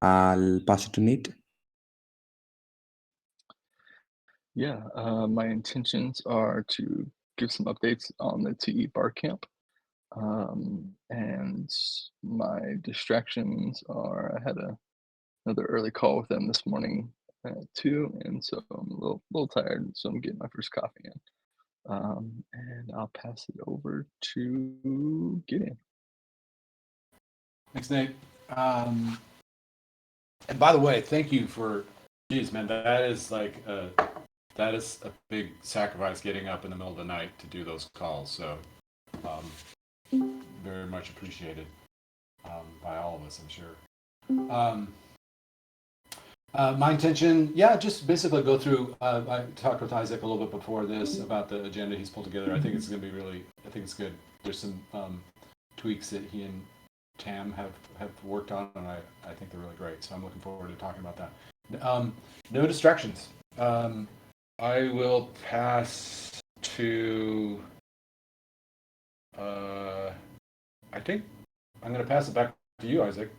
I'll pass it to Nate. Yeah, my intentions are to give some updates on the TE bar camp. And my distractions are I had another early call with them this morning too, and so I'm a little tired, so I'm getting my first coffee in. And I'll pass it over to Gideon. Thanks, Nate. And by the way, thank you for, geez, man, that is a big sacrifice getting up in the middle of the night to do those calls. So, very much appreciated by all of us, I'm sure. My intention, yeah, just basically go through. I talked with Isaac a little bit before this about the agenda he's pulled together. I think it's going to be I think it's good. There's some tweaks that he and Tam have worked on, and I think they're really great. So I'm looking forward to talking about that. No distractions. I will pass to. I think I'm going to pass it back to you, Isaac.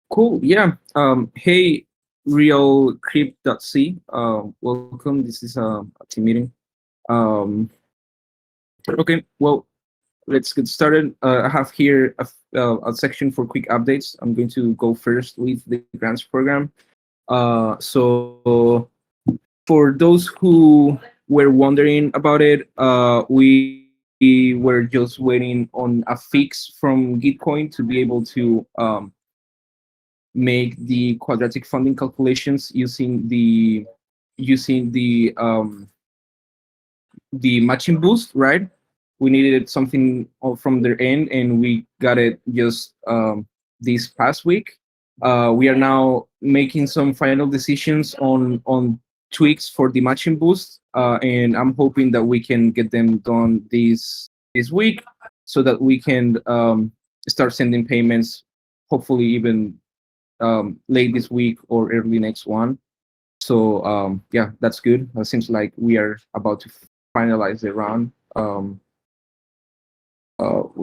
Cool. Yeah. Hey, realcrypt.c. Welcome. This is a team meeting. Okay. Well, let's get started. I have here a section for quick updates. I'm going to go first with the grants program. So for those who were wondering about it, we were just waiting on a fix from Gitcoin to be able to make the quadratic funding calculations using the matching boost, right? We needed something from their end, and we got it just this past week. We are now making some final decisions on tweaks for the matching boost, and I'm hoping that we can get them done this week, so that we can start sending payments, hopefully even late this week or early next one. So yeah, that's good. It seems like we are about to finalize the round. 1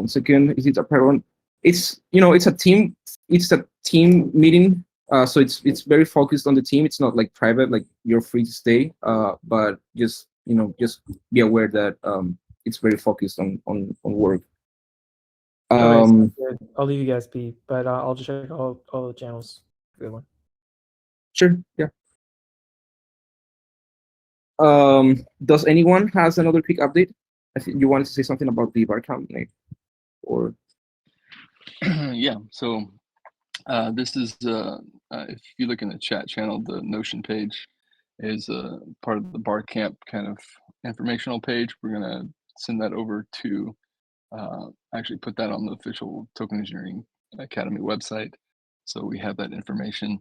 second. Is it a parent? It's it's a team. It's a team meeting. So it's very focused on the team. It's not like private. Like you're free to stay. But just just be aware that it's very focused on work. Good. I'll leave you guys be, but I'll just check all the channels. Good one. Sure. Yeah. Does anyone has another quick update? I think you wanted to say something about the bar count, Nate, or Yeah. So this is if you look in the chat channel, the Notion page is part of the bar camp kind of informational page. We're gonna send that over to actually put that on the official Token Engineering Academy website, so we have that information.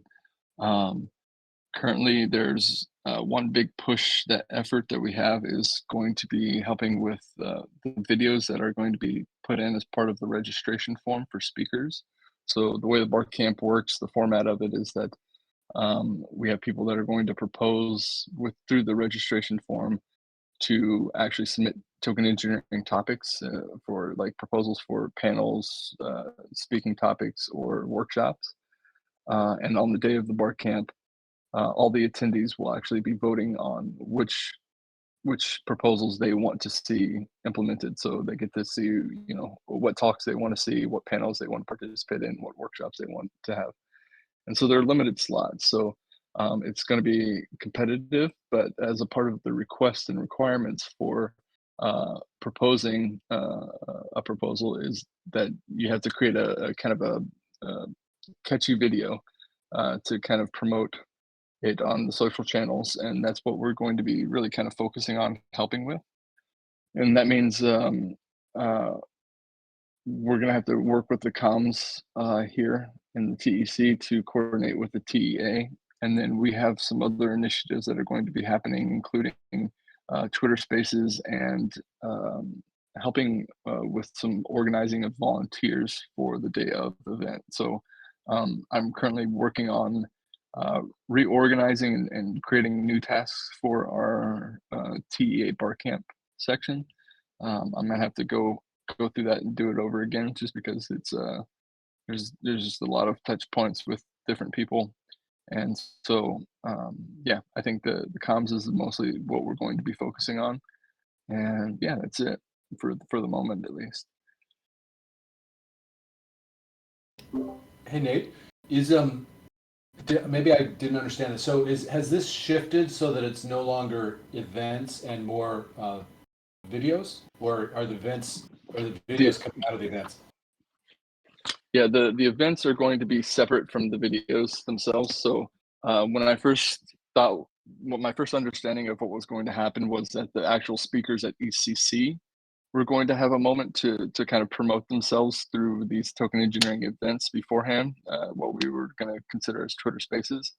Currently, there's one big push. That effort that we have is going to be helping with the videos that are going to be put in as part of the registration form for speakers. So the way the bar camp works, the format of it is that we have people that are going to propose through the registration form to actually submit token engineering topics for like proposals for panels, speaking topics, or workshops. And on the day of the bar camp, all the attendees will actually be voting on which proposals they want to see implemented. So they get to see, what talks they want to see, what panels they want to participate in, what workshops they want to have. And so there are limited slots. So it's going to be competitive, but as a part of the requests and requirements for proposing a proposal is that you have to create a kind of a catchy video to kind of promote it on the social channels. And that's what we're going to be really kind of focusing on helping with. And that means we're going to have to work with the comms here in the TEC to coordinate with the TEA. And then we have some other initiatives that are going to be happening, including Twitter Spaces and helping with some organizing of volunteers for the day of the event. So I'm currently working on reorganizing and creating new tasks for our TEA bar camp section. I'm gonna have to go through that and do it over again, just because it's there's just a lot of touch points with different people, and so yeah, I think the comms is mostly what we're going to be focusing on, and yeah, that's it for the moment at least. Hey Nate, is maybe I didn't understand this. So has this shifted so that it's no longer events and more videos, or are the The, videos coming out of the events? yeah, the events are going to be separate from the videos themselves. So when I first thought, what my first understanding of what was going to happen was that the actual speakers at ECC were going to have a moment to kind of promote themselves through these token engineering events beforehand, what we were going to consider as Twitter Spaces.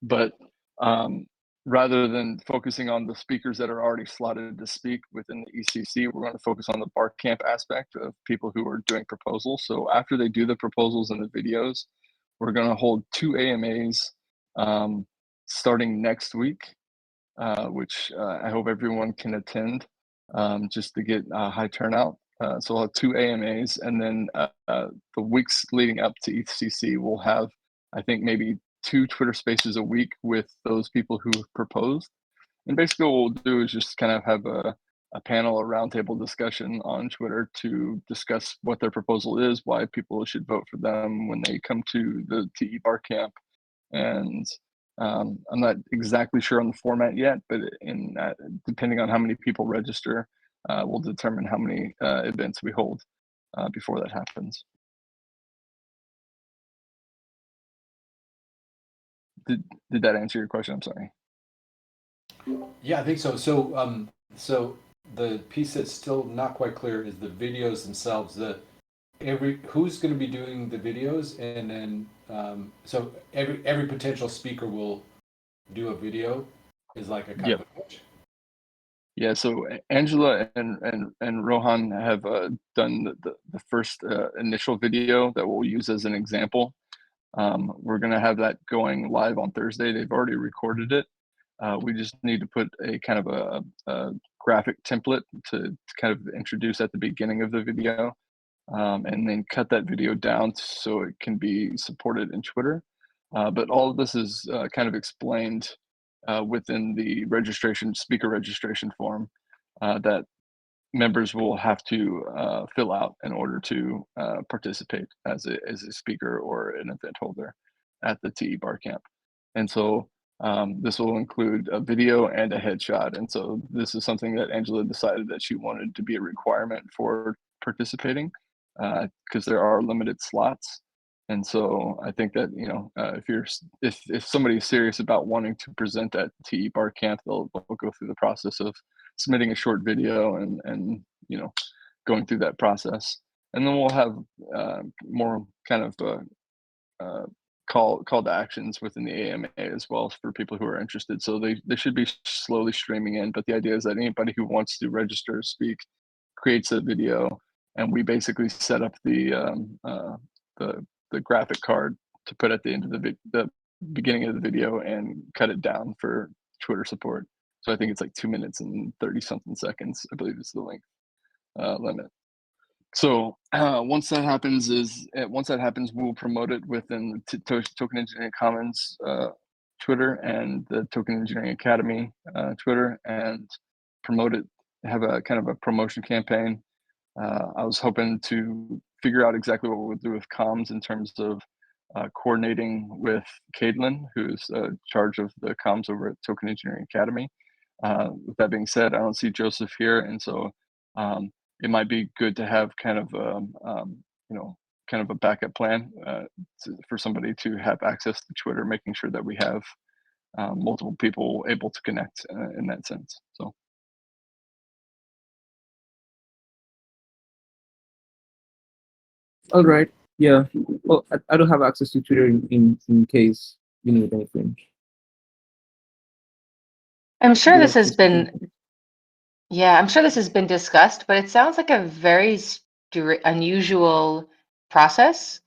But um, rather than focusing on the speakers that are already slotted to speak within the ECC, we're going to focus on the Barcamp aspect of people who are doing proposals. So after they do the proposals and the videos, we're going to hold 2 AMAs starting next week, which I hope everyone can attend, just to get a high turnout. So we'll have 2 AMAs, and then the weeks leading up to ECC, we'll have, I think, maybe 2 Twitter Spaces a week with those people who have proposed. And basically, what we'll do is just kind of have a panel, a roundtable discussion on Twitter to discuss what their proposal is, why people should vote for them when they come to the TE Bar Camp, and I'm not exactly sure on the format yet, but depending on how many people register, we'll determine how many events we hold before that happens. Did that answer your question? I'm sorry. Yeah, I think so. So the piece that's still not quite clear is the videos themselves. Who's going to be doing the videos, and then so every potential speaker will do a video, is like a kind Yep. of a pitch. Yeah, so Angela and Rohan have done the first initial video that we'll use as an example. We're going to have that going live on Thursday. They've already recorded it. We just need to put a kind of a graphic template to kind of introduce at the beginning of the video, and then cut that video down so it can be supported in Twitter. But all of this is kind of explained within the speaker registration form that members will have to fill out in order to participate as a speaker or an event holder at the TE Bar Camp. And so this will include a video and a headshot. And so this is something that Angela decided that she wanted to be a requirement for participating, because there are limited slots. And so I think that, if somebody's serious about wanting to present at TE Bar Camp, they'll go through the process of submitting a short video and going through that process. And then we'll have more kind of call to actions within the AMA as well for people who are interested. So they should be slowly streaming in. But the idea is that anybody who wants to register, speak, creates a video, and we basically set up the graphic card to put at the end of the beginning of the video and cut it down for Twitter support. So I think it's like 2 minutes and 30 something seconds, I believe is the length limit. So once that happens, we'll promote it within the Token Engineering Commons Twitter and the Token Engineering Academy Twitter, and promote it. Have a kind of a promotion campaign. I was hoping to figure out exactly what we'll do with comms in terms of coordinating with Caitlin, who's in charge of the comms over at Token Engineering Academy. With that being said, I don't see Joseph here, and so it might be good to have kind of kind of a backup plan for somebody to have access to Twitter, making sure that we have multiple people able to connect in that sense. So. All right. Yeah. Well, I don't have access to Twitter in case you need anything. I'm sure You this have has access to been, yeah, I'm sure this has been discussed, but it sounds like a very unusual process.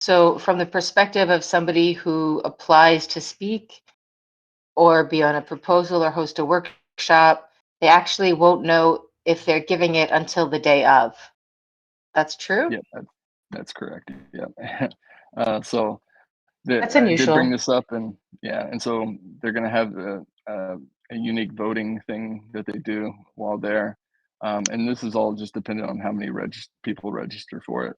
So from the perspective of somebody who applies to speak or be on a proposal or host a workshop, they actually won't know if they're giving it until the day of. That's true? Yeah, That's correct. Yeah. So That's I did bring unusual. this up, and yeah, and so they're going to have a unique voting thing that they do while there, and this is all just dependent on how many people register for it.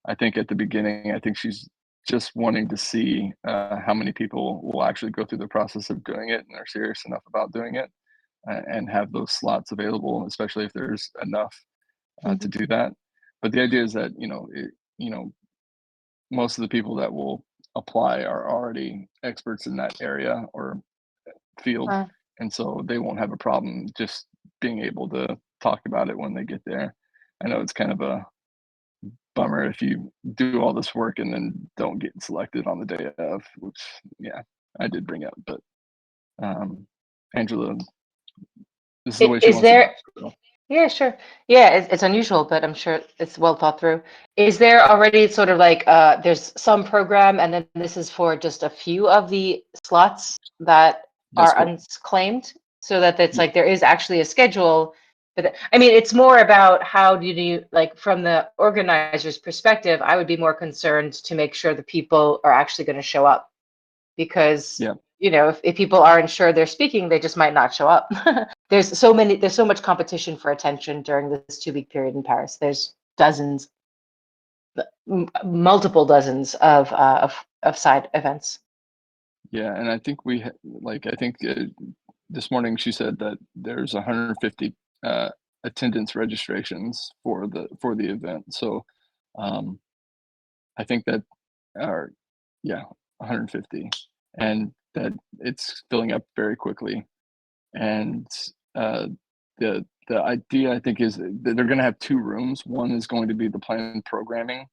I think at the beginning, I think she's just wanting to see how many people will actually go through the process of doing it and are serious enough about doing it, and have those slots available, especially if there's enough to Mhm. do that. But the idea is that you know most of the people that will apply are already experts in that area or field, Uh, and so they won't have a problem just being able to talk about it when they get there. I know it's kind of a bummer if you do all this work and then don't get selected on the day of, which yeah, I did bring up, but Angela, this is the way she is wants to do there? it. So, Yeah, sure. Yeah, it's unusual, but I'm sure it's well thought through. Is there already sort of like there's some program, and then this is for just a few of the slots that that's are correct. unclaimed, so that it's Yeah, like there is actually a schedule. But I mean, it's more about how do you like from the organizer's perspective. I would be more concerned to make sure the people are actually going to show up because yeah, if people aren't sure they're speaking, they just might not show up. There's so much competition for attention during this 2 week period in Paris. There's dozens, multiple dozens of side events. yeah, and I think I think this morning she said that there's 150 uh, attendance registrations for the event. So um, I think that are yeah 150, and that it's filling up very quickly. And uh, the idea I think is that they're going to have two rooms. One is going to be the planned programming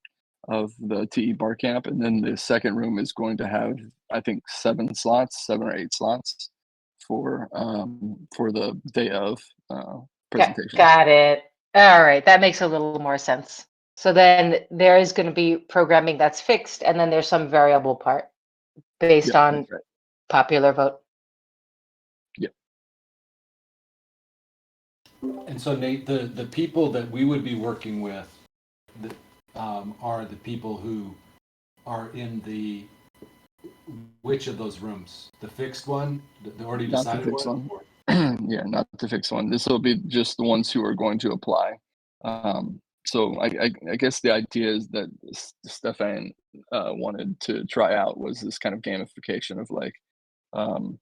of the TE bar camp, and then the second room is going to have I think 7 or 8 slots for the day of presentation. Got it. All right, that makes a little more sense. So then there is going to be programming that's fixed, and then there's some variable part based Yep, on that's right. popular vote. Yep. And so Nate, the people that we would be working with are the people who are in which of those rooms? The fixed one, the already Not the decided fixed one? one. Yeah, not the fixed one. This will be just the ones who are going to apply. So I guess the idea is that Stefan wanted to try out was this kind of gamification of like, um,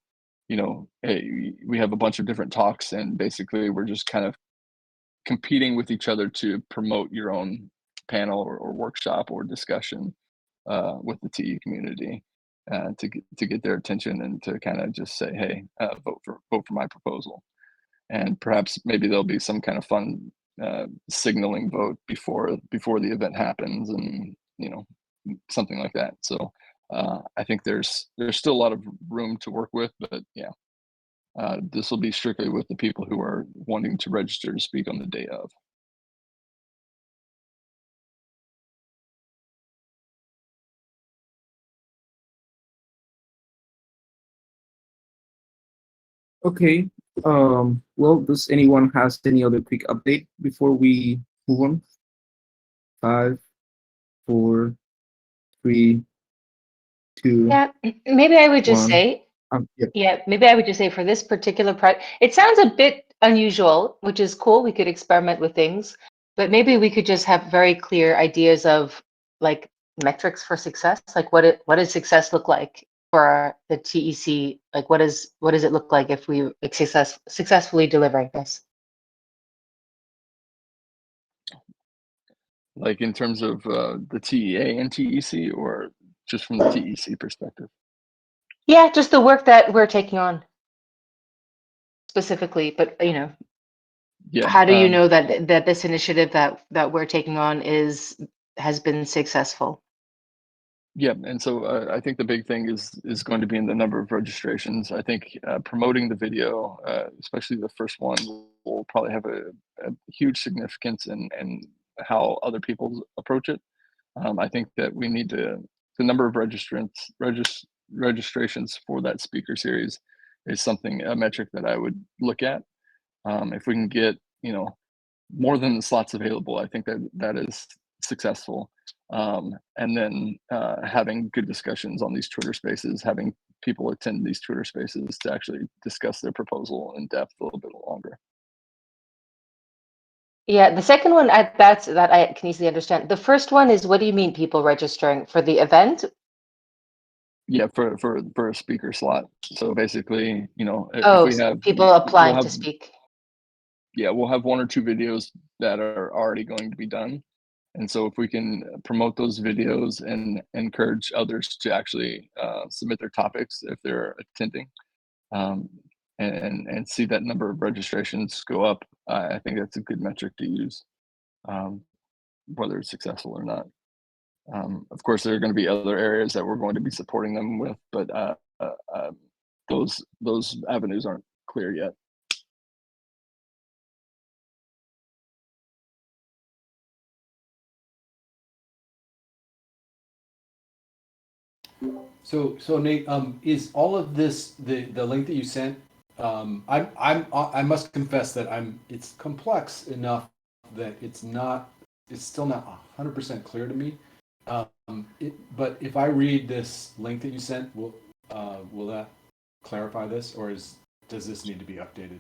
hey, we have a bunch of different talks, and basically we're just kind of competing with each other to promote your own panel or workshop or discussion with the TE community to get their attention and to kind of just say, hey, vote for my proposal, and perhaps maybe there'll be some kind of fun signaling vote before the event happens, and something like that. So I think there's still a lot of room to work with, but yeah, this will be strictly with the people who are wanting to register to speak on the day of. Okay. Well, does anyone has any other quick update before we move on? 5, 4, 3, 2, Yeah, maybe I would just 1. say Yeah. Yeah, maybe I would just say for this particular project, it sounds a bit unusual, which is cool. We could experiment with things, but maybe we could just have very clear ideas of like metrics for success. Like what does success look like for the TEC? Like what does it look like if we like, successfully delivering this? Like in terms of the TEA and TEC, or just from the TEC perspective? Yeah, just the work that we're taking on specifically, but Yeah, how do you know that this initiative that we're taking on has been successful? yeah, and so I think the big thing is going to be in the number of registrations. I think promoting the video, especially the first one, will probably have a huge significance in how other people approach it. I think that we need the number of registrations for that speaker series is a metric that I would look at. If we can get more than the slots available, I think that is successful. and then having good discussions on these Twitter spaces, having people attend these Twitter spaces to actually discuss their proposal in depth a little bit longer. Yeah, the second one, that I can easily understand. The first one is, what do you mean people registering for the event? Yeah, for a speaker slot. So basically, you know, if Oh, we have people applying to speak. Yeah, we'll have 1 or 2 videos that are already going to be done. And so if we can promote those videos and encourage others to actually submit their topics if they're attending, um, and see that number of registrations go up, I think that's a good metric to use, whether it's successful or not. Of course, there are going to be other areas that we're going to be supporting them with, but those avenues aren't clear yet. So Nate, is all of this the link that you sent? I must confess that it's complex enough that it's still not 100% clear to me. But if I read this link that you sent, will that clarify this, or does this need to be updated?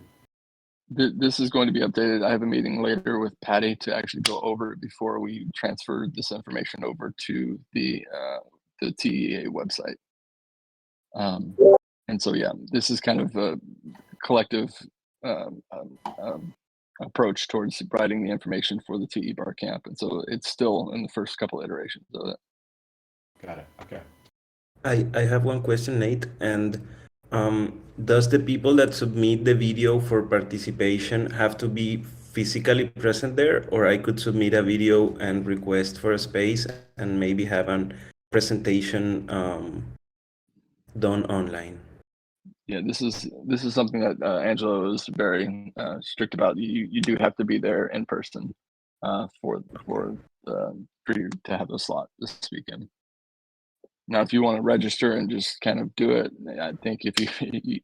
This is going to be updated. I have a meeting later with Patty to actually go over it before we transfer this information over to the TEA website. And so, yeah, this is kind of a collective approach towards providing the information for the TE Bar Camp. And so it's still in the first couple iterations of it. Got it. Okay. I have one question, Nate, and does the people that submit the video for participation have to be physically present there, or I could submit a video and request for a space and maybe have a presentation done online? Yeah, this is something that Angelo is very strict about. You do have to be there in person for you to have a slot to speak in. Now, if you want to register and just kind of do it, I think if you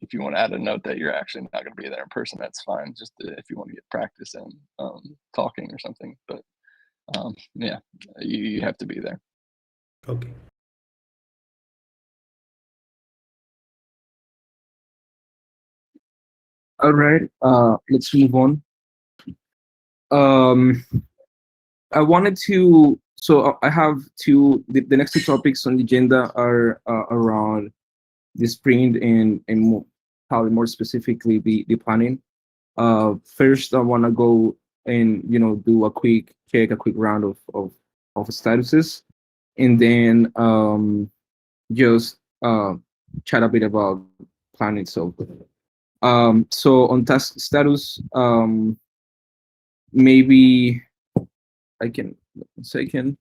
if you want to add a note that you're actually not going to be there in person, that's fine. Just if you want to get practice in talking or something, but yeah, you have to be there. Okay. All right, let's move on. I wanted to, so I have the next 2 topics on the agenda are around the sprint and probably more specifically the planning. First, I want to go and do a quick check, a quick round of statuses, and then just chat a bit about planning itself. So on task status, maybe I can, 1 second,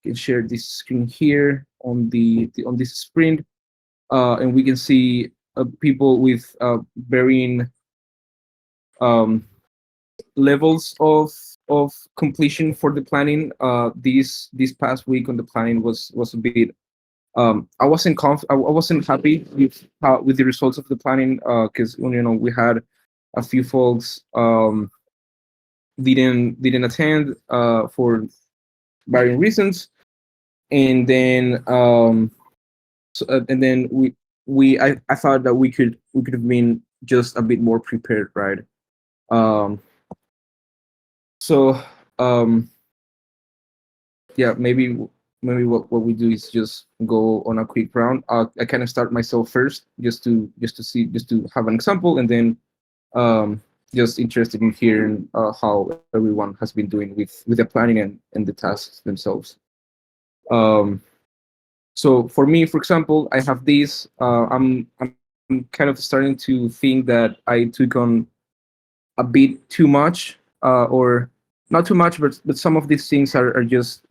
can share this screen here on on this sprint, and we can see people with varying levels of completion for the planning. This past week on the planning was a bit. I wasn't I wasn't happy with the results of the planning because we had a few folks didn't attend for varying reasons, and then I thought that we could have been just a bit more prepared, right? So yeah, maybe what we do is just go on a quick round. I kind of start myself first, just to see, just to have an example, and then just interested in hearing how everyone has been doing with the planning and the tasks themselves. So for me, for example, I have this. I'm kind of starting to think that I took on a bit too much, or not too much, but some of these things are just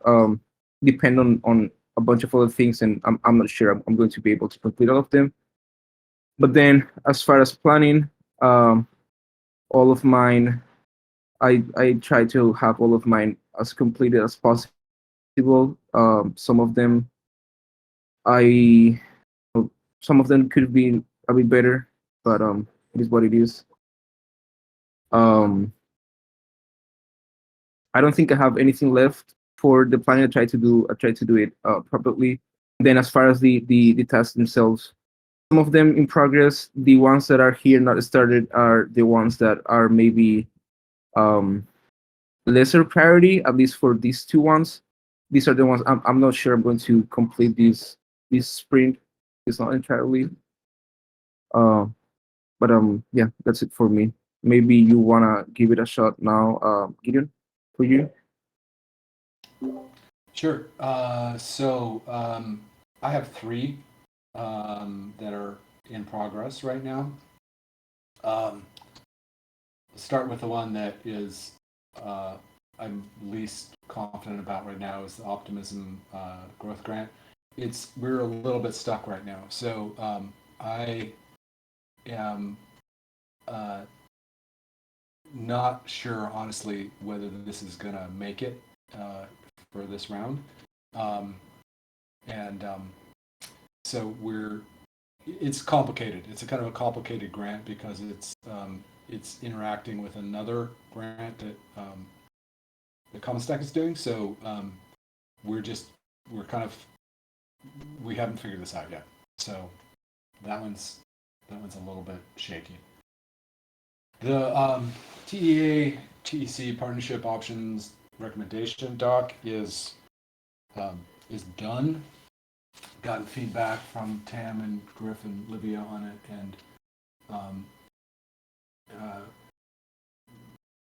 depend on a bunch of other things, and I'm not sure I'm going to be able to complete all of them. But then, as far as planning, all of mine, I try to have all of mine as completed as possible. Some of them, I some of them could be a bit better, but it is what it is. Um, I don't think I have anything left for the planning, I try to do it properly. Then as far as the tasks themselves, some of them in progress. The ones that are here not started are the ones that are maybe um, lesser priority, at least for these two ones. These are the ones I'm not sure I'm going to complete this sprint. It's not entirely. Uh, but yeah, that's it for me. Maybe you wanna give it a shot now, Gideon, for you. Sure. I have three that are in progress right now. Start with the one that is I'm least confident about right now is the Optimism Growth Grant. We're a little bit stuck right now, so I am not sure honestly whether this is gonna make it for this round, and so it's complicated. It's a kind of a complicated grant because it's interacting with another grant that the CommonStack is doing. So we're kind of we haven't figured this out yet. So that one's a little bit shaky. The TEA TEC partnership options recommendation doc is done. Gotten feedback from Tam and Griff and Livia on it, and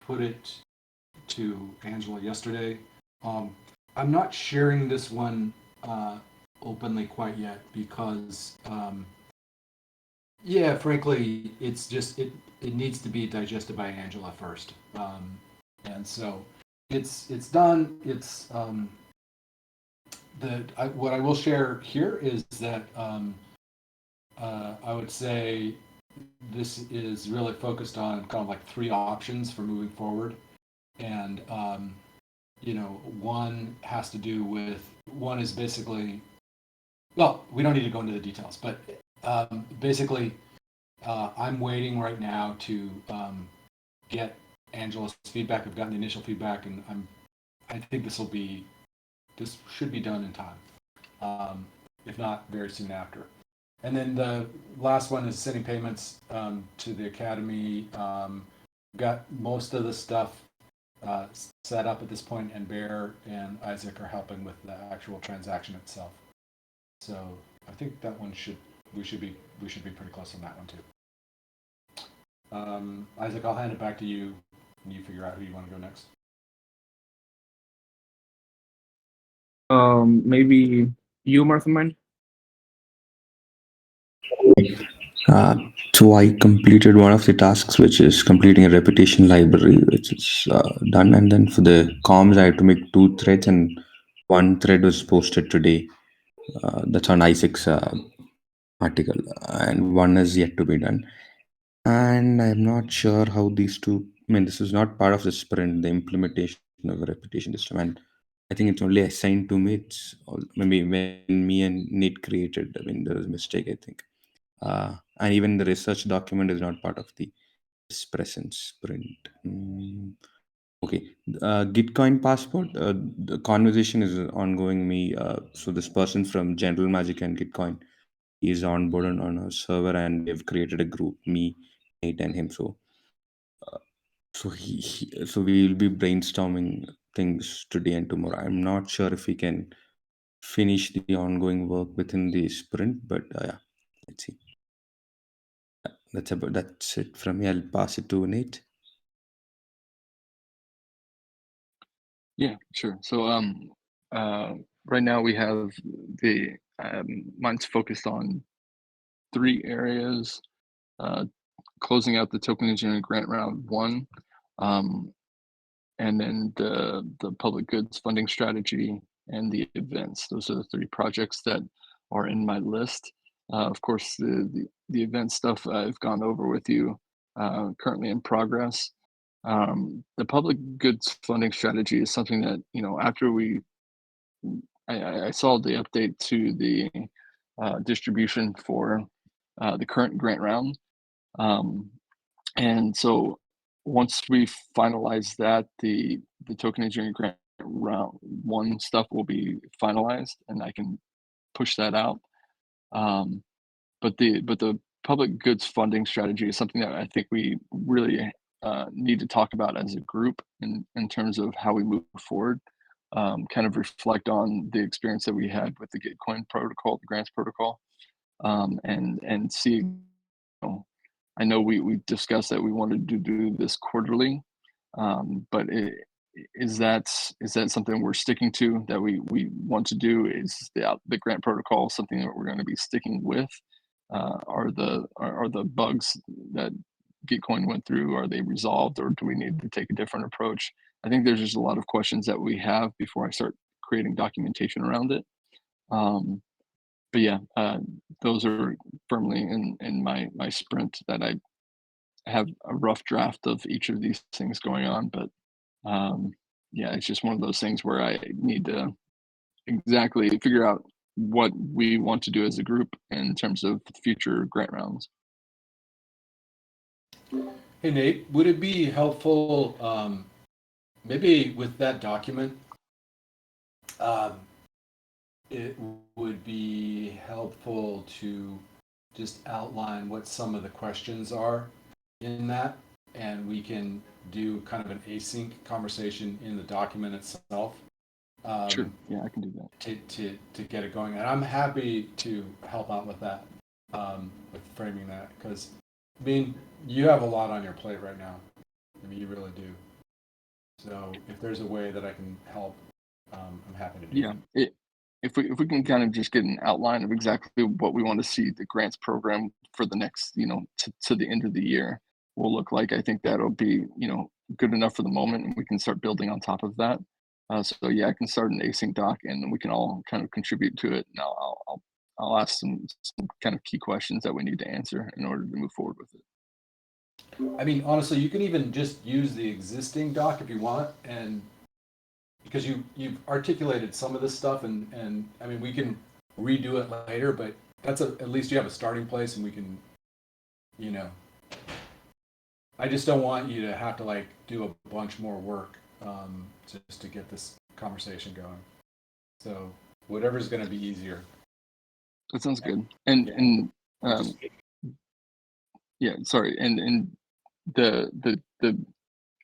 put it to Angela yesterday. I'm not sharing this one openly quite yet because, yeah, frankly, it's just it needs to be digested by Angela first, and so it's done. It's what I will share here is that I would say this is really focused on kind of like three options for moving forward, and one has to do with one is basically, well, we don't need to go into the details, but basically, I'm waiting right now to get Angela's feedback. I've gotten the initial feedback, and I think this should be done in time, if not very soon after. And then the last one is sending payments to the academy. Got most of the stuff set up at this point, and Bear and Isaac are helping with the actual transaction itself. So I think that one we should be pretty close on that one too. Isaac, I'll hand it back to you, and you figure out who you want to go next. Maybe you, Martha Man. So I completed one of the tasks, which is completing a repetition library, which is done. And then for the comms, I had to make 2 threads, and 1 thread was posted today. That's on Isaac's article, and 1 is yet to be done. And I'm not sure how these two. I mean, this is not part of the sprint, the implementation of a repetition system, and I think it's only assigned to me. Maybe when me and Nate created. I mean, there was a mistake, I think. And even the research document is not part of the present sprint. Okay, Gitcoin passport. The conversation is ongoing. So this person from General Magic and Gitcoin is onboarded on a server, and we have created a group. Me, Nate, and him. So we will be brainstorming things today and tomorrow. I'm not sure if we can finish the ongoing work within the sprint, but yeah, let's see. That's it from me. I'll pass it to Nate. Yeah, sure. So right now we have the mine's focused on 3 areas: closing out the token engineering grant round 1, and then the public goods funding strategy and the events. Those are the 3 projects that are in my list. Of course, the event stuff I've gone over with you, currently in progress. The public goods funding strategy is something that, after I saw the update to the distribution for the current grant round. And so once we finalize that, the token engineering grant round one stuff will be finalized, and I can push that out. Um, but the public goods funding strategy is something that I think we really need to talk about as a group in terms of how we move forward. Kind of reflect on the experience that we had with the Gitcoin protocol, the grants protocol, and see. I know we discussed that we wanted to do this quarterly, but is that something we're sticking to, that we want to do? Is the grant protocol something that we're going to be sticking with? Are the bugs that Gitcoin went through, are they resolved, or do we need to take a different approach? I think there's just a lot of questions that we have before I start creating documentation around it. But yeah, those are firmly in my sprint, that I have a rough draft of each of these things going on. But yeah, it's just one of those things where I need to exactly figure out what we want to do as a group in terms of future grant rounds. Hey Nate, would it be helpful, maybe with that document, it would be helpful to just outline what some of the questions are in that, and we can do kind of an async conversation in the document itself. Sure, yeah, I can do that. To get it going, and I'm happy to help out with that, with framing that, because I mean, you have a lot on your plate right now. I mean, you really do. So if there's a way that I can help, I'm happy to do Yeah, if we can kind of just get an outline of exactly what we want to see the grants program for the next, to the end of the year will look like, I think that'll be, good enough for the moment, and we can start building on top of that. So yeah, I can start an async doc, and we can all kind of contribute to it. And I'll ask some kind of key questions that we need to answer in order to move forward with it. I mean, honestly, you can even just use the existing doc if you want, and because you've articulated some of this stuff, and I mean, we can redo it later, but that's at least you have a starting place, and we can, I just don't want you to have to like do a bunch more work, just to get this conversation going. So whatever's going to be easier. That sounds good. And yeah, sorry, and the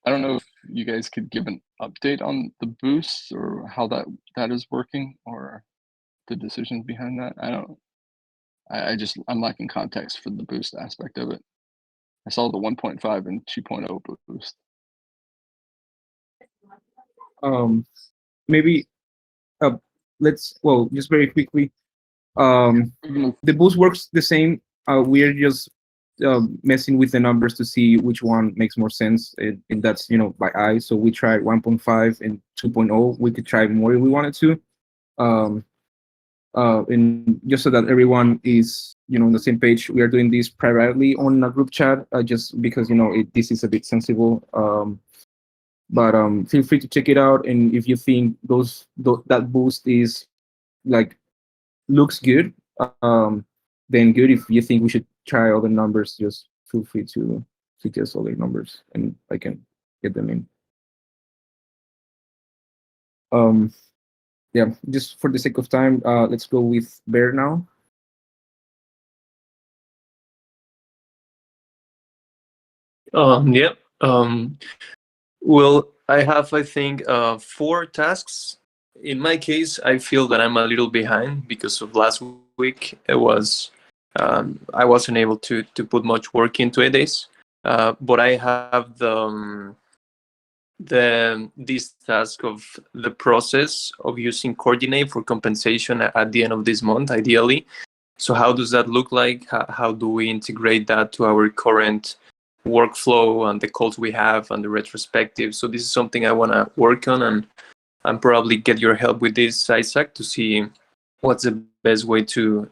I don't know if you guys could give an update on the boosts, or how that is working, or the decisions behind that. I'm lacking context for the boost aspect of it. I saw the 1.5 and 2.0 boost. Maybe just very quickly. The boost works the same. We're just messing with the numbers to see which one makes more sense, and that's by eye. So we tried 1.5 and 2.0. We could try more if we wanted to, and just so that everyone is on the same page. We are doing this privately on a group chat, just because this is a bit sensible. But feel free to check it out, and if you think that boost is like looks good, then good. If you think we should try other numbers, just feel free to suggest other numbers, and I can get them in. Yeah, just for the sake of time, let's go with Bear now. Yeah. Well, I have, I think, 4 tasks. In my case, I feel that I'm a little behind because of last week. I wasn't able to put much work into it. But I have this task of the process of using Coordinate for compensation at the end of this month, ideally. So how does that look like? How do we integrate that to our current workflow and the calls we have and the retrospective? So this is something I want to work on, and probably get your help with this, Isaac, to see what's the best way to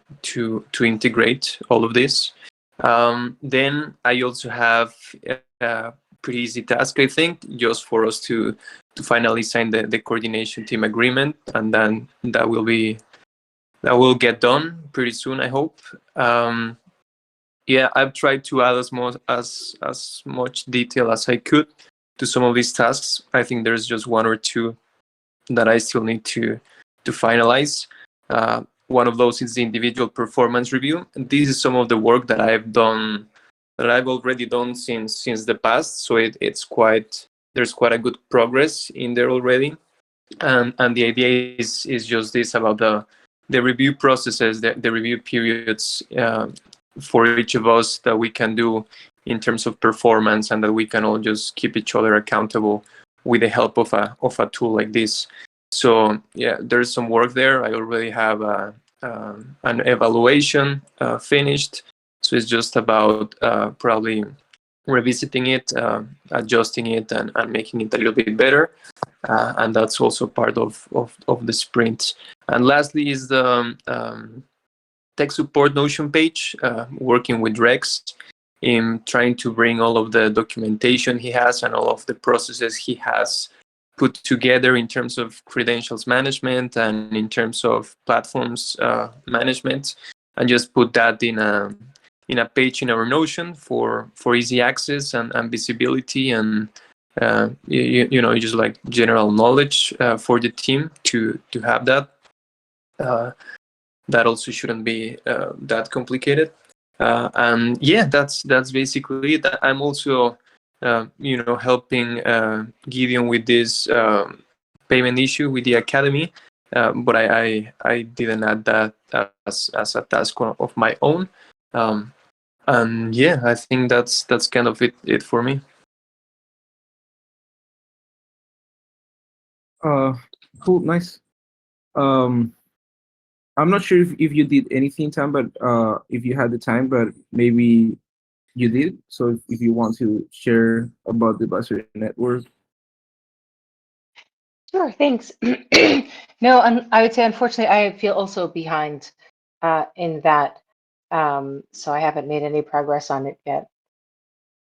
integrate all of this. Then I also have a pretty easy task, I think, just for us to finally sign the coordination team agreement, and then that will get done pretty soon, I hope. Yeah, I've tried to add as much detail as I could to some of these tasks. I think there's just 1 or 2 that I still need to finalize. One of those is the individual performance review. And this is some of the work that I've done, that I've already done since the past. So it's quite, there's quite a good progress in there already. And the idea is just this about the review processes, the review periods for each of us that we can do in terms of performance, and that we can all just keep each other accountable with the help of a tool like this. So yeah, there's some work there. I already have an evaluation finished. So it's just about probably revisiting it, adjusting it, and making it a little bit better. And that's also part of the sprint. And lastly is the tech support Notion page, working with Rex in trying to bring all of the documentation he has and all of the processes he has put together in terms of credentials management and in terms of platforms management, and just put that in a page in our Notion for easy access and visibility, and you know, just like general knowledge for the team to have that. That also shouldn't be that complicated. And yeah, that's basically it. I'm also you know, helping Gideon with this payment issue with the academy, but I didn't add that as a task of my own. And yeah, I think that's kind of it for me. Cool, nice. I'm not sure if you did anything, Tom, but if you had the time, but maybe you did. So if you want to share about the advisory network. Sure, thanks. No, I would say, unfortunately, I feel also behind in that. So I haven't made any progress on it yet.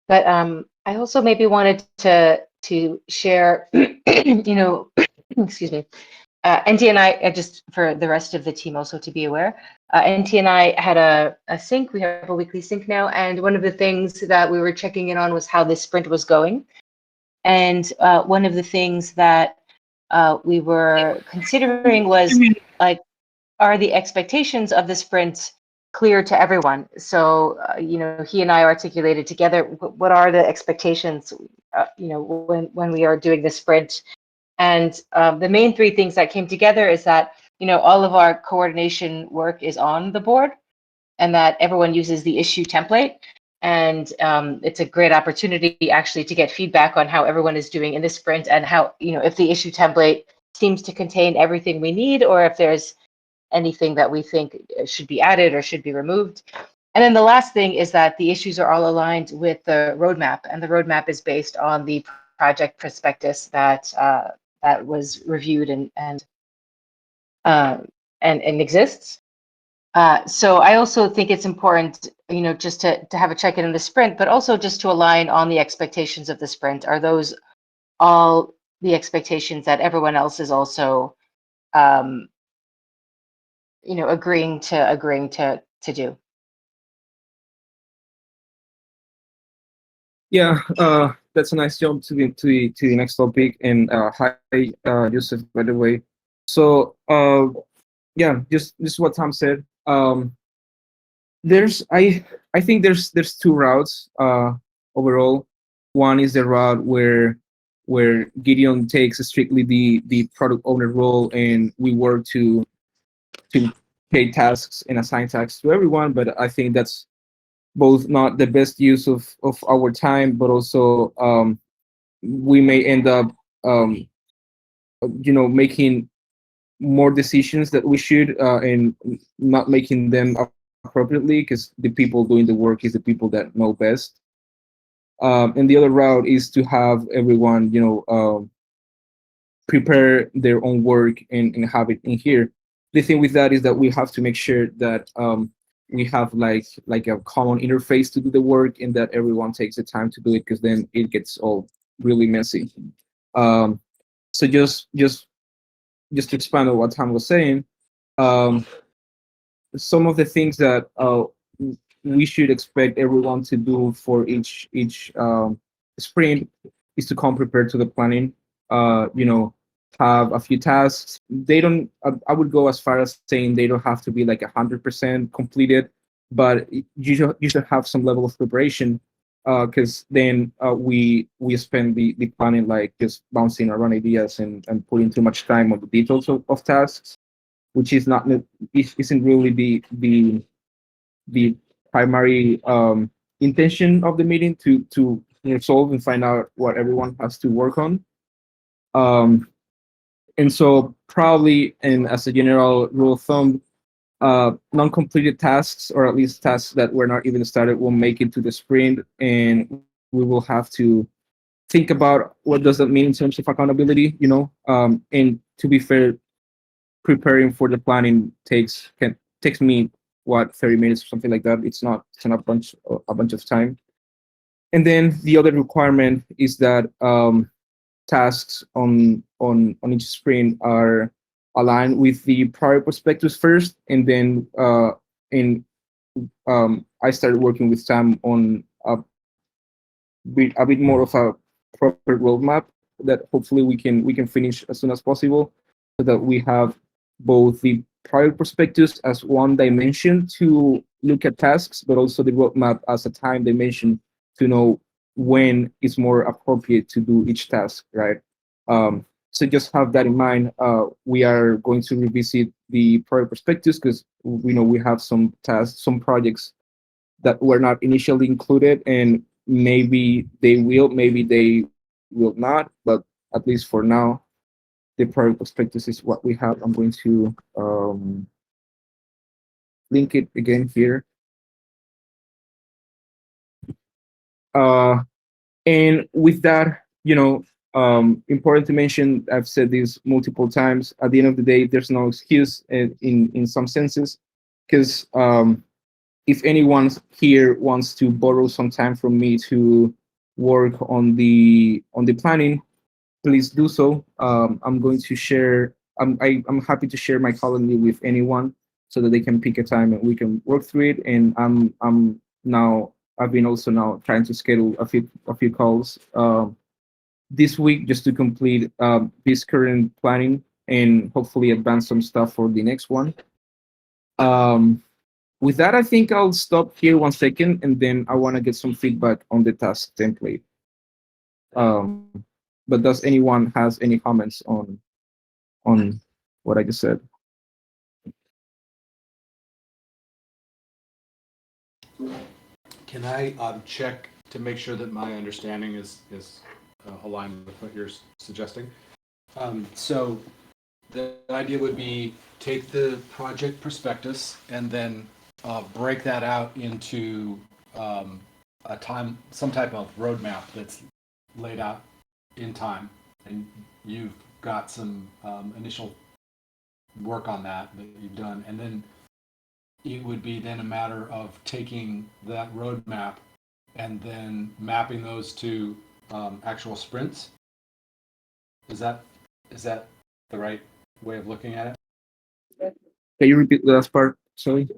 But I also maybe wanted to share, you know, excuse me, NT and I, just for the rest of the team also to be aware, NT and I had a sync. We have a weekly sync now, and one of the things that we were checking in on was how this sprint was going. And one of the things that we were considering was, like, are the expectations of the sprint clear to everyone? So, you know, he and I articulated together, what are the expectations, you know, when we are doing the sprint? And the main three things that came together is that, you know, all of our coordination work is on the board, and that everyone uses the issue template. And it's a great opportunity actually to get feedback on how everyone is doing in the sprint, and how, you know, if the issue template seems to contain everything we need, or if there's anything that we think should be added or should be removed. And then the last thing is that the issues are all aligned with the roadmap, and the roadmap is based on the project prospectus that that was reviewed and exists. So I also think it's important, you know, just to have a check-in on the sprint, but also just to align on the expectations of the sprint. Are those all the expectations that everyone else is also, you know, agreeing to do? Yeah, that's a nice jump to the next topic. And hi, Joseph, by the way. So yeah, just what Tom said. There's I think there's two routes overall. One is the route where Gideon takes strictly the product owner role, and we work to create tasks and assign tasks to everyone. But I think that's both not the best use of our time, but also we may end up you know, making more decisions that we should, and not making them appropriately, because the people doing the work is the people that know best. And the other route is to have everyone, you know, prepare their own work and have it in here. The thing with that is that we have to make sure that we have like a common interface to do the work, and that everyone takes the time to do it, because then it gets all really messy. So just to expand on what Tom was saying, some of the things that we should expect everyone to do for each sprint is to come prepared to the planning. You know, have a few tasks. They don't. I would go as far as saying they don't have to be like 100% completed, but you should have some level of preparation, because then we spend the planning like just bouncing around ideas and putting too much time on the details of tasks, which is not isn't really the primary intention of the meeting to solve and find out what everyone has to work on. Um, and so probably, and as a general rule of thumb, non-completed tasks, or at least tasks that were not even started, will make it to the sprint, and we will have to think about what does that mean in terms of accountability. And to be fair, preparing for the planning takes me what 30 minutes or something like that. It's not a bunch of time. And then the other requirement is that tasks on each sprint are aligned with the prior perspectives first, and then in I started working with Sam on a bit more of a proper roadmap that hopefully we can finish as soon as possible, so that we have both the prior perspectives as one dimension to look at tasks, but also the roadmap as a time dimension to know when it's more appropriate to do each task, right? So just have that in mind. We are going to revisit the prior perspectives because we know we have some tasks, some projects that were not initially included, and maybe they will not, but at least for now, the prior perspectives is what we have. I'm going to link it again here. Uh, and with that, important to mention, I've said this multiple times, at the end of the day, there's no excuse in some senses, because if anyone here wants to borrow some time from me to work on the planning, please do so. I'm going to share. I'm happy to share my calendar with anyone so that they can pick a time and we can work through it. And I'm now I've been also now trying to schedule a few calls this week just to complete this current planning and hopefully advance some stuff for the next one. Um, with that, I think I'll stop here 1 second, and then I want to get some feedback on the task template. Um, but does anyone has any comments on what I just said? Can I check to make sure that my understanding is aligned with what you're suggesting? So the idea would be take the project prospectus and then break that out into some type of roadmap that's laid out in time, and you've got some initial work on that you've done, and then it would be then a matter of taking that roadmap and then mapping those to actual sprints. Is that the right way of looking at it? Can you repeat the last part? Sorry.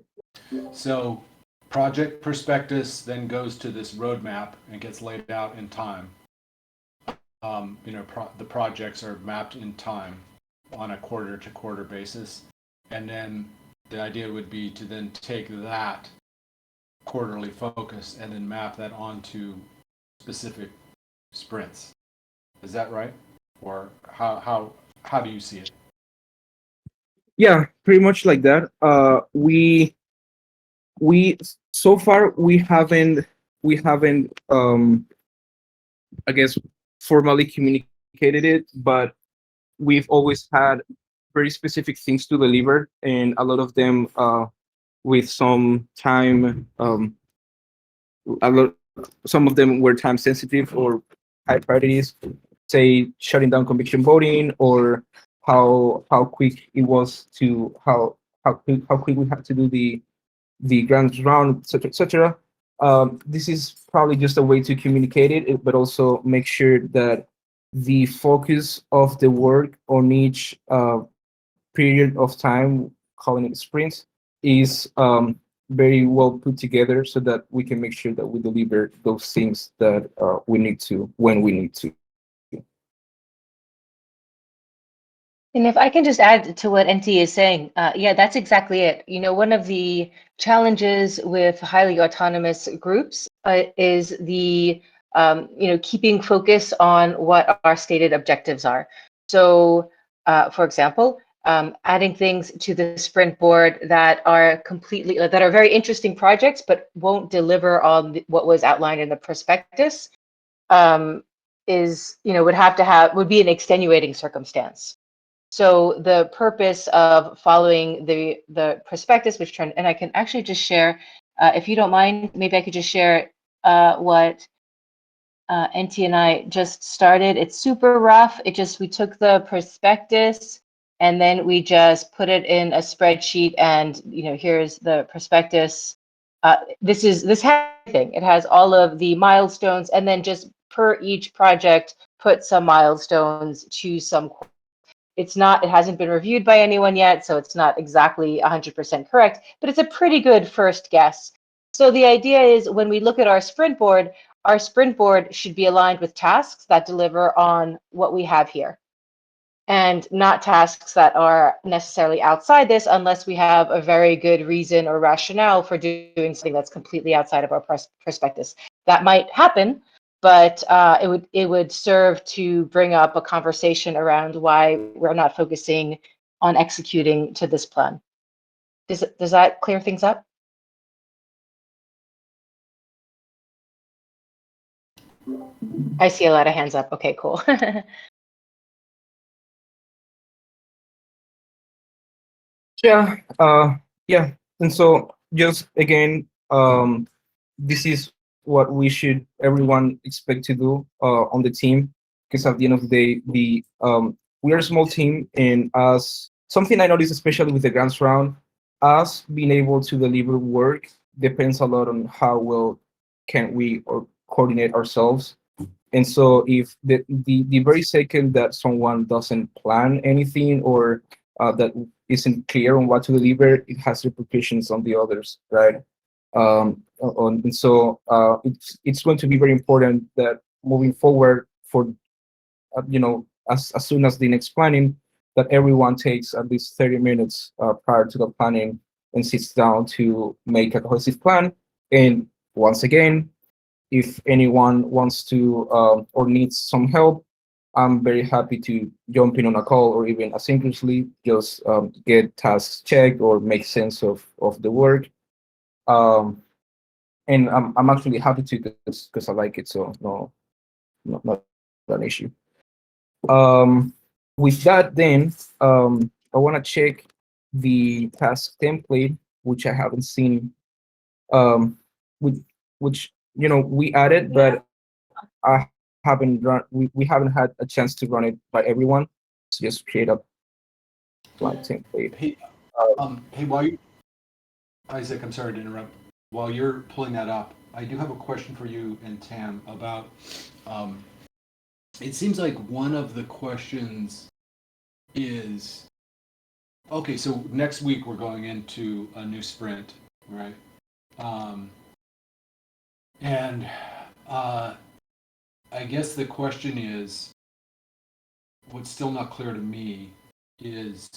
So project prospectus then goes to this roadmap and gets laid out in time. The projects are mapped in time on a quarter to quarter basis. And then the idea would be to then take that quarterly focus and then map that onto specific sprints. Is that right? Or how do you see it? Yeah, pretty much like that. We so far we haven't I guess formally communicated it, but we've always had very specific things to deliver, and a lot of them with some time. A lot, some of them were time sensitive or high priorities. Say shutting down conviction voting, or how quick it was to how quick we had to do the grand round, etc., etc. This is probably just a way to communicate it, but also make sure that the focus of the work on each period of time, calling it sprints, is very well put together so that we can make sure that we deliver those things that we need to when we need to. And if I can just add to what NT is saying, yeah, that's exactly it. You know, one of the challenges with highly autonomous groups is the, you know, keeping focus on what our stated objectives are. So, for example, adding things to the sprint board that are completely, that are very interesting projects, but won't deliver on what was outlined in the prospectus is, you know, would be an extenuating circumstance. So the purpose of following the prospectus, which turned, and I can actually just share, if you don't mind, maybe I could just share what NT and I just started. It's super rough. We took the prospectus and then we just put it in a spreadsheet, and you know, here's the prospectus. This has everything. It has all of the milestones, and then just per each project, put some milestones to some. It hasn't been reviewed by anyone yet, so it's not exactly 100% correct, but it's a pretty good first guess. So the idea is when we look at our sprint board should be aligned with tasks that deliver on what we have here, and not tasks that are necessarily outside this, unless we have a very good reason or rationale for doing something that's completely outside of our prospectus. That might happen, but it would serve to bring up a conversation around why we're not focusing on executing to this plan. Does that clear things up? I see a lot of hands up. Okay, cool. Yeah, yeah. And so just again, this is what everyone expect to do on the team, because at the end of the day, we are a small team, and as something I noticed, especially with the grants round, us being able to deliver work depends a lot on how well can we or coordinate ourselves. And so if the very second that someone doesn't plan anything, or that isn't clear on what to deliver, it has repercussions on the others, right? And so it's going to be very important that moving forward, for as soon as the next planning, that everyone takes at least 30 minutes prior to the planning and sits down to make a cohesive plan. And once again, if anyone wants to or needs some help, I'm very happy to jump in on a call, or even asynchronously just get tasks checked or make sense of the work. And I'm actually happy to, because I like it, so no, not an issue. With that, then I want to check the task template, which I haven't seen, with which we added, but I haven't run. We haven't had a chance to run it by everyone. So just create a blank template. Hey, Isaac, I'm sorry to interrupt. While you're pulling that up, I do have a question for you and Tam about. It seems like one of the questions is, okay, so next week we're going into a new sprint, right? And I guess the question is, what's still not clear to me is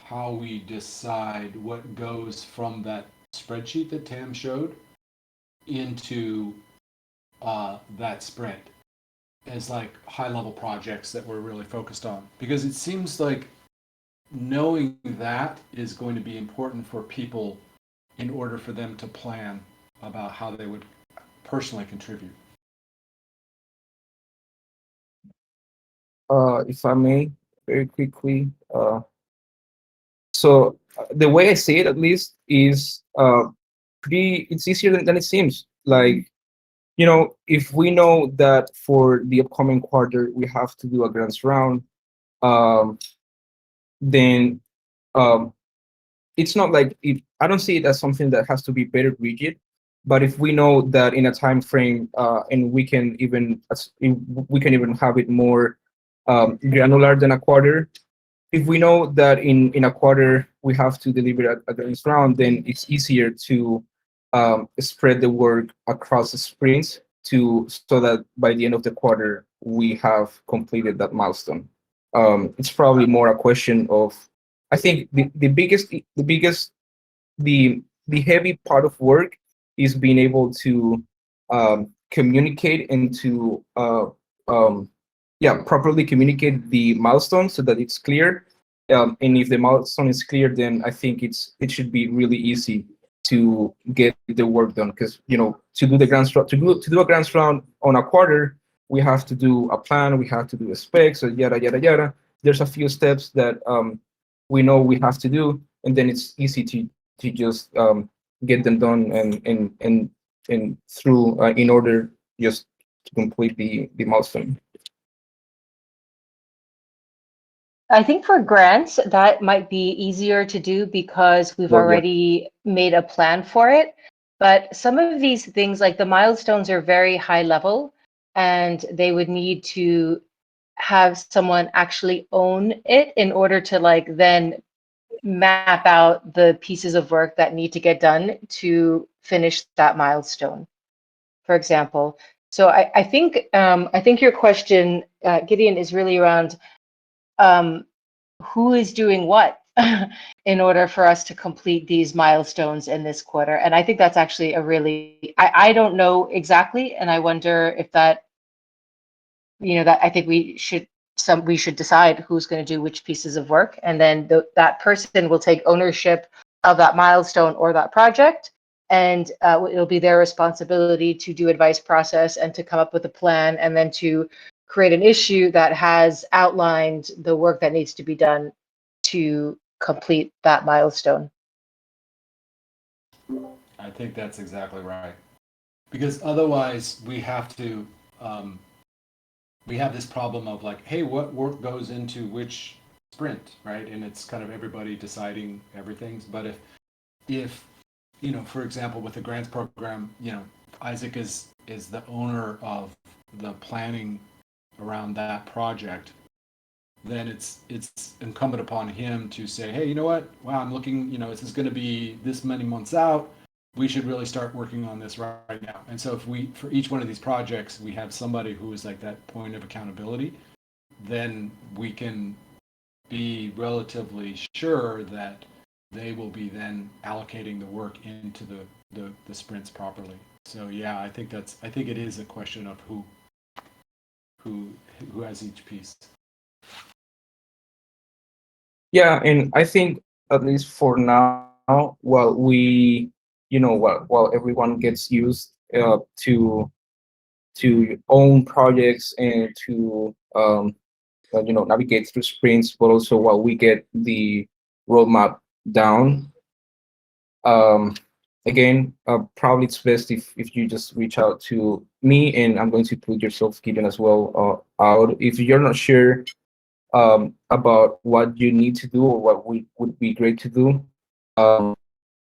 how we decide what goes from that spreadsheet that Tam showed into that sprint as like high level projects that we're really focused on. Because it seems like knowing that is going to be important for people in order for them to plan about how they would personally contribute. If I may, very quickly. So the way I see it, at least, is it's easier than it seems. Like, if we know that for the upcoming quarter we have to do a grants round, then it's not like I don't see it as something that has to be very rigid. But if we know that in a time frame, and we can even have it more granular than a quarter. If we know that in a quarter we have to deliver a grants round, then it's easier to spread the work across the sprints, so that by the end of the quarter we have completed that milestone. It's probably more a question of, I think the heavy part of work is being able to communicate and to um, yeah, properly communicate the milestone so that it's clear. And if the milestone is clear, then I think it should be really easy to get the work done, because to do the grants to do a grants round on a quarter, we have to do a plan, we have to do a specs, or yada yada yada. There's a few steps that we know we have to do, and then it's easy to just get them done and through in order just to complete the milestone. I think for grants, that might be easier to do because we've Well, yeah. already made a plan for it. But some of these things, like the milestones, are very high level, and they would need to have someone actually own it in order to then map out the pieces of work that need to get done to finish that milestone, for example. So I think your question, Gideon, is really around who is doing what in order for us to complete these milestones in this quarter. And I think that's actually I don't know exactly, and I wonder if that, that I think we should decide who's going to do which pieces of work, and then that person will take ownership of that milestone or that project, and it'll be their responsibility to do advice process and to come up with a plan, and then to create an issue that has outlined the work that needs to be done to complete that milestone. I think that's exactly right. Because otherwise, we have this problem of hey, what work goes into which sprint, right? And it's kind of everybody deciding everything. But if for example, with the grants program, Isaac is the owner of the planning around that project, then it's incumbent upon him to say, hey, you know what? Wow, I'm looking, this is going to be this many months out. We should really start working on this right now. And so if for each one of these projects, we have somebody who is like that point of accountability, then we can be relatively sure that they will be then allocating the work into the sprints properly. So yeah, I think it is a question of who has each piece. Yeah, and I think at least for now, while while everyone gets used to own projects and to navigate through sprints, but also while we get the roadmap down. Again, probably it's best if you just reach out to me, and I'm going to put yourself, Gideon, as well out. If you're not sure about what you need to do or what would be great to do, I'm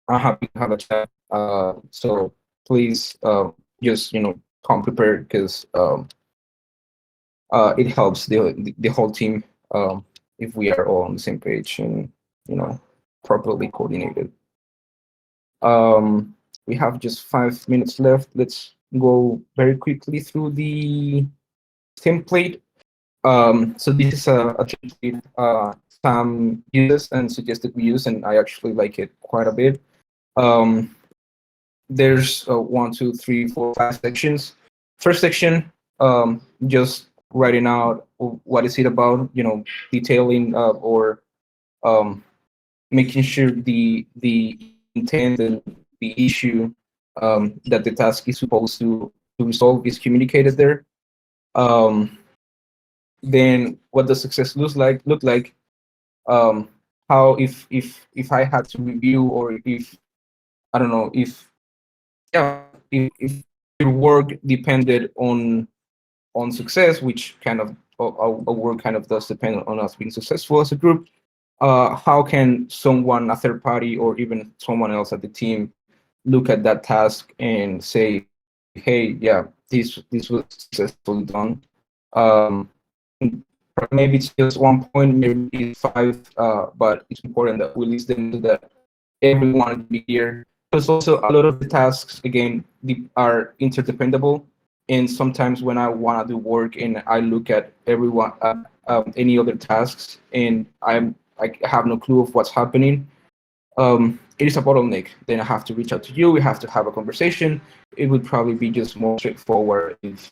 happy to have a chat. So please just come prepared, because it helps the whole team if we are all on the same page and properly coordinated. We have just 5 minutes left. Let's go very quickly through the template. So this is a template Sam uses and suggested we use, and I actually like it quite a bit. There's 1, 2, 3, 4, 5 sections. First section, just writing out what is it about, detailing or making sure the intent and the issue that the task is supposed to resolve is communicated there. Then what does success look like? How if I had to review, or if I don't know, if your work depended on success, which kind of our work kind of does depend on us being successful as a group. How can someone, a third party, or even someone else at the team, look at that task and say, hey, yeah, this was successfully done. Maybe it's just 1 point, maybe it's 5, but it's important that we list them so that everyone can be here. Because also a lot of the tasks, again, are interdependable. And sometimes when I want to do work and I look at everyone, any other tasks, and I have no clue of what's happening, it is a bottleneck. Then I have to reach out to you. We have to have a conversation. It would probably be just more straightforward if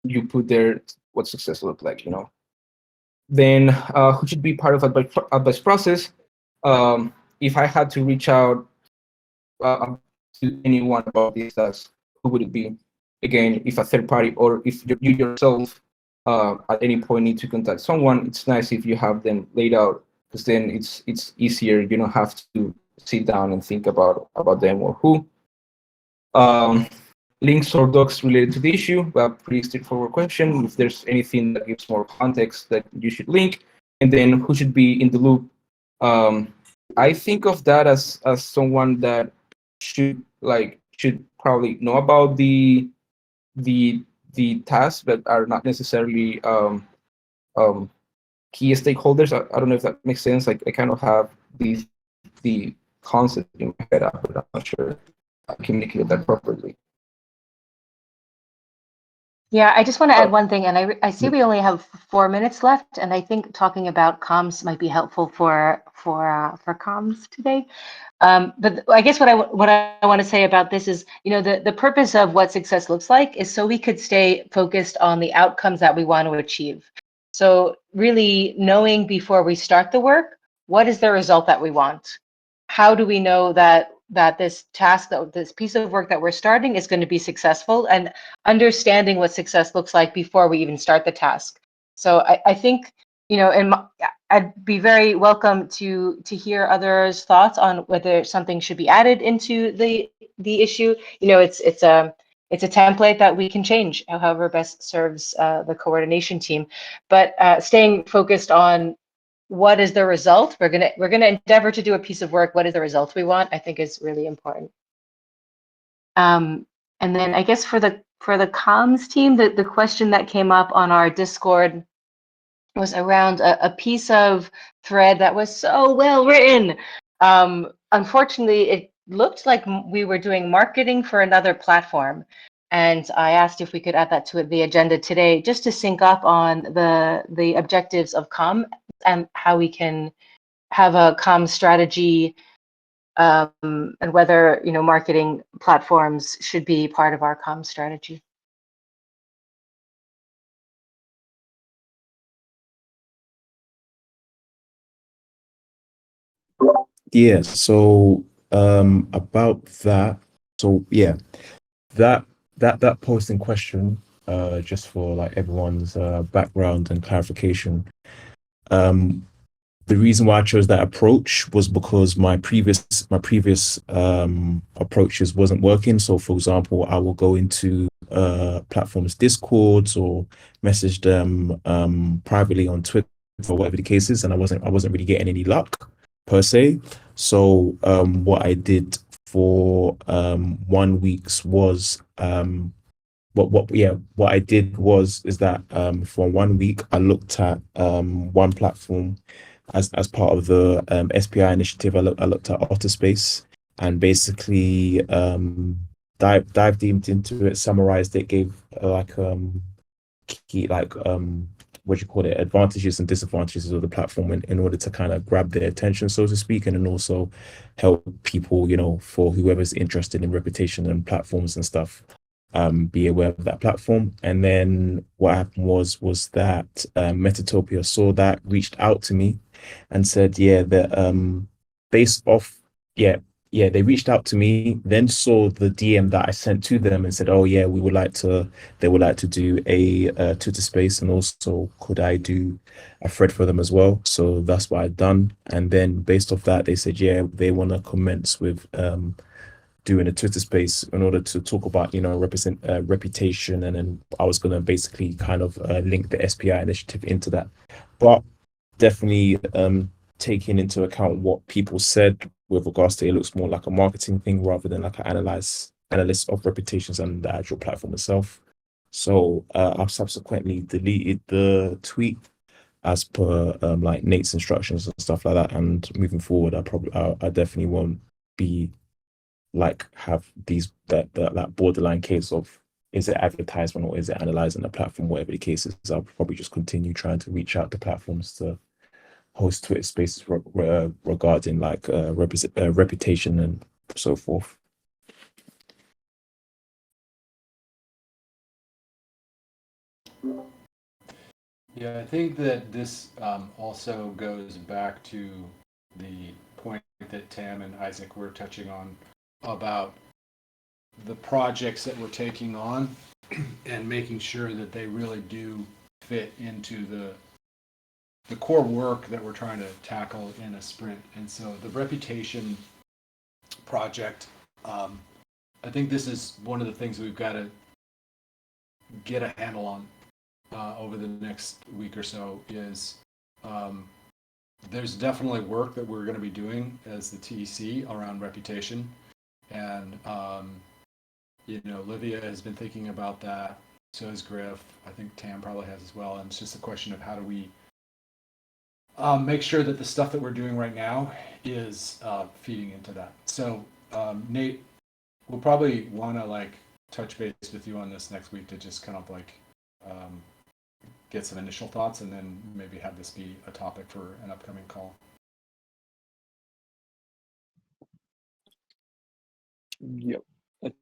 you put there what success look like, you know. Then who should be part of advice process? If I had to reach out to anyone about this task, who would it be? Again, if a third party or if you yourself at any point need to contact someone, it's nice if you have them laid out, because then it's easier. You don't have to sit down and think about them or who. Links or docs related to the issue, but pretty straightforward question. If there's anything that gives more context that you should link, and then who should be in the loop. I think of that as someone that should probably know about the tasks, but are not necessarily key stakeholders. I don't know if that makes sense. Like I kind of have the concept in my head, but I'm not sure I communicated that properly. Yeah, I just want to add one thing, and I see we only have 4 minutes left, and I think talking about comms might be helpful for comms today. But I guess what I want to say about this is, you know, the purpose of what success looks like is so we could stay focused on the outcomes that we want to achieve. So really knowing before we start the work, what is the result that we want? How do we know that this task, that this piece of work that we're starting is going to be successful, and understanding what success looks like before we even start the task. So I think, you know, I'd be very welcome to hear others' thoughts on whether something should be added into the issue. You know, it's a template that we can change, however best serves the coordination team. But staying focused on what is the result, we're gonna endeavor to do a piece of work. What is the result we want? I think is really important. And then I guess for the comms team, the question that came up on our Discord was around a piece of thread that was so well written. Unfortunately, it looked like we were doing marketing for another platform. And I asked if we could add that to the agenda today, just to sync up on the objectives of comm and how we can have a comm strategy, and whether, you know, marketing platforms should be part of our comm strategy. Yeah, so about that. So yeah, that post in question, just for like everyone's background and clarification. The reason why I chose that approach was because my previous approaches wasn't working. So for example, I will go into platforms Discords or message them privately on Twitter or whatever the case is, and I wasn't really getting any luck per se. So what I did for 1 week's was what I did was is that for 1 week I looked at one platform as part of the SPI initiative. I looked at Otterspace and basically dived deep into it, summarized it, gave key what you call it, advantages and disadvantages of the platform in order to kind of grab their attention, so to speak, and then also help people, you know, for whoever's interested in reputation and platforms and stuff, be aware of that platform. And then what happened was that Metatopia saw that, reached out to me and said, yeah, that based off, they reached out to me, then saw the DM that I sent to them and said, oh yeah, they would like to do a Twitter space, and also could I do a thread for them as well. So that's what I'd done. And then based off that, they said, yeah, they want to commence with doing a Twitter space in order to talk about, you know, reputation. And then I was going to basically kind of link the SPI initiative into that. But definitely taking into account what people said with regards to it looks more like a marketing thing rather than like an analyst of reputations and the actual platform itself. So I've subsequently deleted the tweet as per like Nate's instructions and stuff like that. And moving forward, I definitely won't be like have that borderline case of is it advertisement or is it analyzing the platform? Whatever the case is, I'll probably just continue trying to reach out to platforms to host Twitter spaces regarding like reputation and so forth. Yeah, I think that this also goes back to the point that Tam and Isaac were touching on about the projects that we're taking on and making sure that they really do fit into the core work that we're trying to tackle in a sprint. And so the reputation project, I think this is one of the things we've got to get a handle on over the next week or so is there's definitely work that we're going to be doing as the TEC around reputation. And, Livia has been thinking about that. So has Griff. I think Tam probably has as well. And it's just a question of how do we make sure that the stuff that we're doing right now is feeding into that. So Nate, we'll probably want to touch base with you on this next week to just kind of get some initial thoughts and then maybe have this be a topic for an upcoming call. Yep, that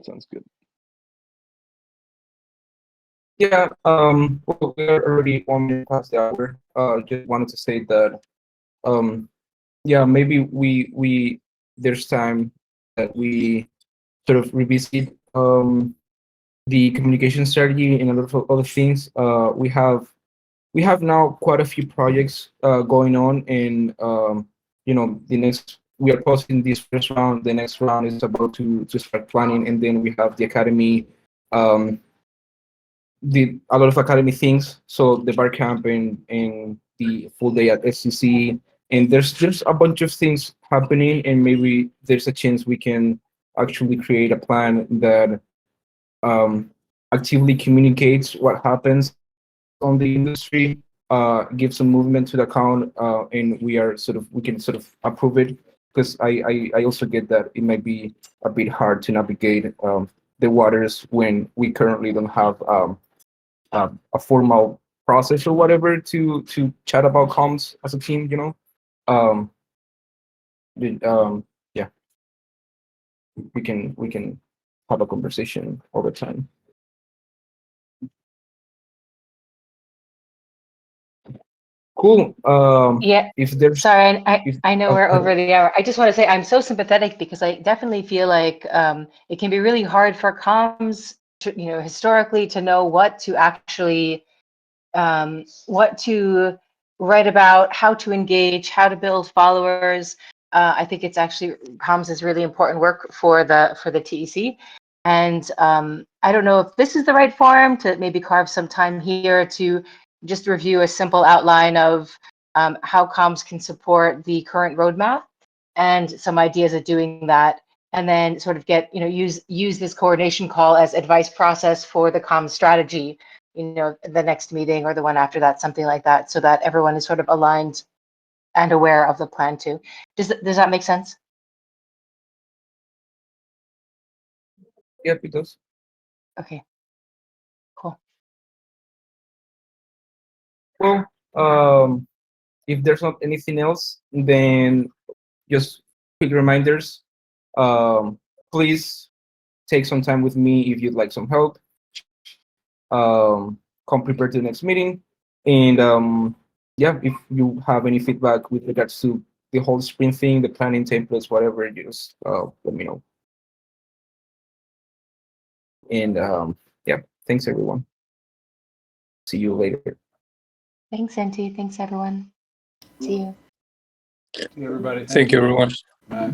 sounds good. Yeah, well, we're already 1 minute past the hour. Just wanted to say that, yeah, maybe we there's time that we sort of revisit the communication strategy and a lot of other things. We have now quite a few projects going on, and the next we are posting this first round. The next round is about to start planning, and then we have the academy. A lot of academy things, so the bar camp and the full day at SCC, and there's a bunch of things happening, and maybe there's a chance we can actually create a plan that actively communicates what happens on the industry, give some movement to the account, and we can sort of approve it, because I also get that it might be a bit hard to navigate the waters when we currently don't have a formal process or whatever to chat about comms as a team, yeah, we can have a conversation over time. Cool. Yeah. If there's Sorry, I know we're over the hour. I just want to say I'm so sympathetic because I definitely feel like it can be really hard for comms to, historically to know what to actually, what to write about, how to engage, how to build followers. I think it's actually comms is really important work for the TEC. And I don't know if this is the right forum to maybe carve some time here to just review a simple outline of how comms can support the current roadmap and some ideas of doing that, and then sort of get, use this coordination call as advice process for the comms strategy, the next meeting or the one after that, something like that, so that everyone is sort of aligned and aware of the plan too. Does that make sense? Yep, it does. Okay, cool. Well, if there's not anything else, then just quick reminders. Please take some time with me if you'd like some help. Come prepared to the next meeting. And yeah, if you have any feedback with regards to the whole sprint thing, the planning templates, whatever, just let me know. And yeah, thanks everyone. See you later. Thanks, Santi. Thanks, everyone. See you. Everybody, Thank you, everyone. Bye.